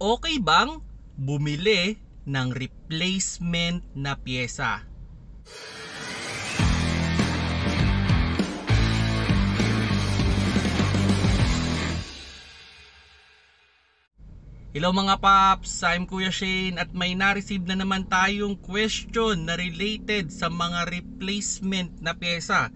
Okay bang bumili ng replacement na pyesa? Hello mga paps, I'm Kuya Shane at may na-receive na naman tayong question na related sa mga replacement na pyesa.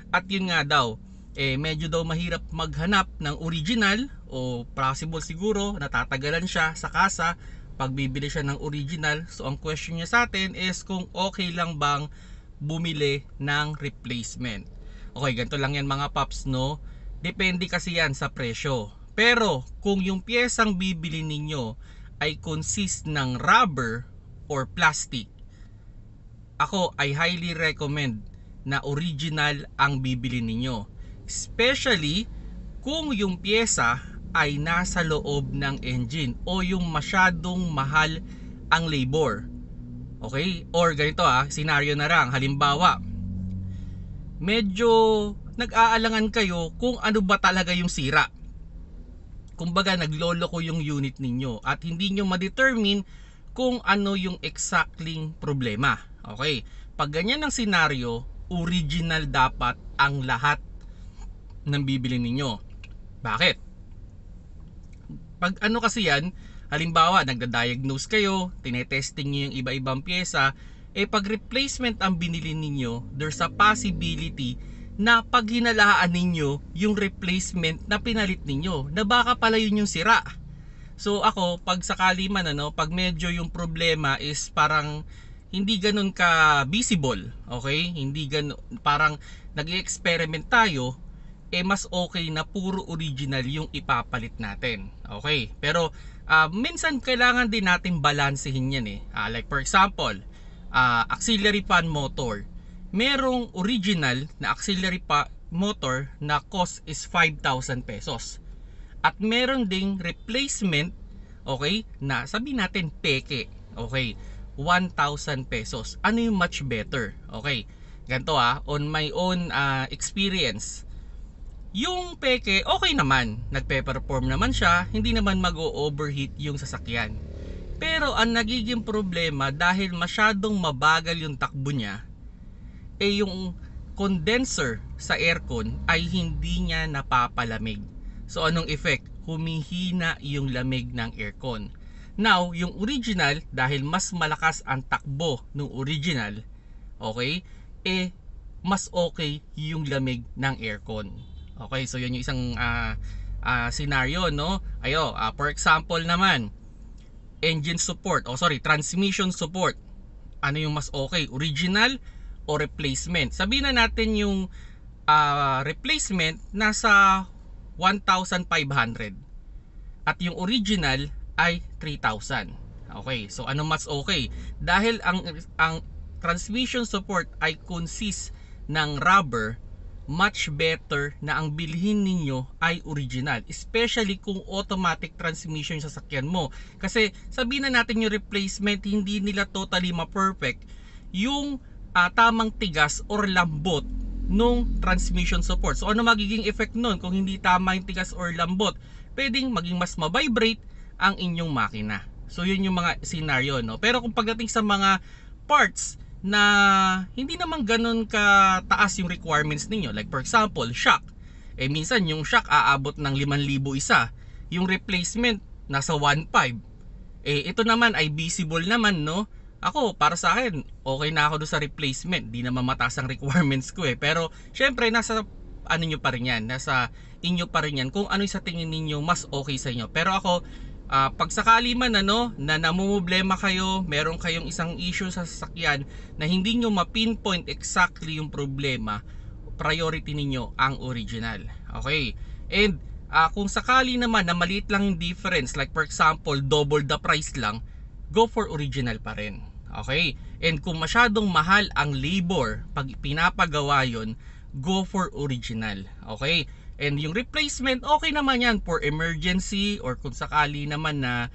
At yun nga daw, medyo daw mahirap maghanap ng original o possible siguro natatagalan siya sa kasa pag bibili siya ng original. So ang question niya sa atin is kung okay lang bang bumili ng replacement. Okay, ganito lang yan mga paps, no? Depende kasi yan sa presyo. Pero kung yung piyesang bibili ninyo ay consist ng rubber or plastic, ako ay highly recommend na original ang bibili ninyo. Especially kung yung piyesa ay nasa loob ng engine o yung masyadong mahal ang labor. Okay? Or ganito scenario na lang. Halimbawa, medyo nag-aalangan kayo kung ano ba talaga yung sira. Kumbaga nagloloko yung unit ninyo at hindi nyo ma-determine kung ano yung exactly problema. Okay? Pag ganyan ang senaryo, original dapat ang lahat ng bibili ninyo. Bakit? Pag ano kasi yan, halimbawa nagda-diagnose kayo, tinetesting nyo yung iba-ibang pyesa, pag replacement ang binili ninyo, there's a possibility na pag hinalaan ninyo yung replacement na pinalit ninyo, na baka pala yun yung sira. So ako, pag sakali man pag medyo yung problema is parang hindi ganun ka visible, okay? Hindi ganun, parang nag-experiment tayo, mas okay na puro original yung ipapalit natin. Okay? Pero minsan kailangan din natin balansehin yan like for example, auxiliary fan motor. Merong original na auxiliary motor na cost is 5,000 pesos. At meron ding replacement, okay, na sabihin natin peke, okay, 1,000 pesos. Ano yung much better? Okay, ganito on my own experience. Yung peke, okay naman, nagpe-perform naman siya, hindi naman mag-overheat yung sasakyan. Pero ang nagiging problema dahil masyadong mabagal yung takbo niya, yung condenser sa aircon ay hindi niya napapalamig. So anong effect? Humihina yung lamig ng aircon. Now, yung original, dahil mas malakas ang takbo ng original, okay, mas okay yung lamig ng aircon. Okay, so yun yung isang scenario, no? For example naman, engine support, transmission support. Ano yung mas okay? Original o replacement? Sabihin na natin yung replacement nasa 1,500 at yung original ay 3,000. Okay, so ano mas okay? Dahil ang transmission support ay consist ng rubber, much better na ang bilhin ninyo ay original, especially kung automatic transmission sa sasakyan mo. Kasi sabihin na natin yung replacement, hindi nila totally ma-perfect yung tamang tigas or lambot nung transmission support. So ano magiging effect nun kung hindi tama yung tigas or lambot? Pwedeng maging mas ma-vibrate ang inyong makina. So yun yung mga scenario, no? Pero kung pagdating sa mga parts na hindi naman ganun ka taas yung requirements ninyo, like for example, shock. Minsan yung shock aabot ng 5,000 isa. Yung replacement nasa 1,500. Ito naman ay visible naman, no? Ako, para sa akin, okay na ako doon sa replacement. Di naman mataas ang requirements ko Pero, syempre, nasa ano nyo pa rin yan. Nasa inyo pa rin yan. Kung ano yung sa tingin ninyo mas okay sa inyo. Pero ako, pag sakali man na namumblema kayo, meron kayong isang issue sa sasakyan na hindi nyo ma-pinpoint exactly yung problema, priority ninyo ang original. Okay? And, kung sakali naman na maliit lang yung difference, like for example, double the price lang, go for original pa rin. Okay? And kung masyadong mahal ang labor pag pinapagawa yon, go for original. Okay? And yung replacement, okay naman yan for emergency or kung sakali naman na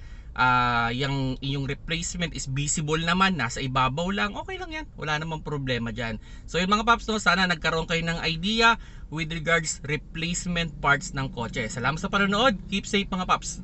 yung replacement is visible naman, nasa ibabaw lang, okay lang yan, wala namang problema dyan. So yung mga paps, sana nagkaroon kayo ng idea with regards replacement parts ng kotse. Salamat sa panonood, keep safe mga paps.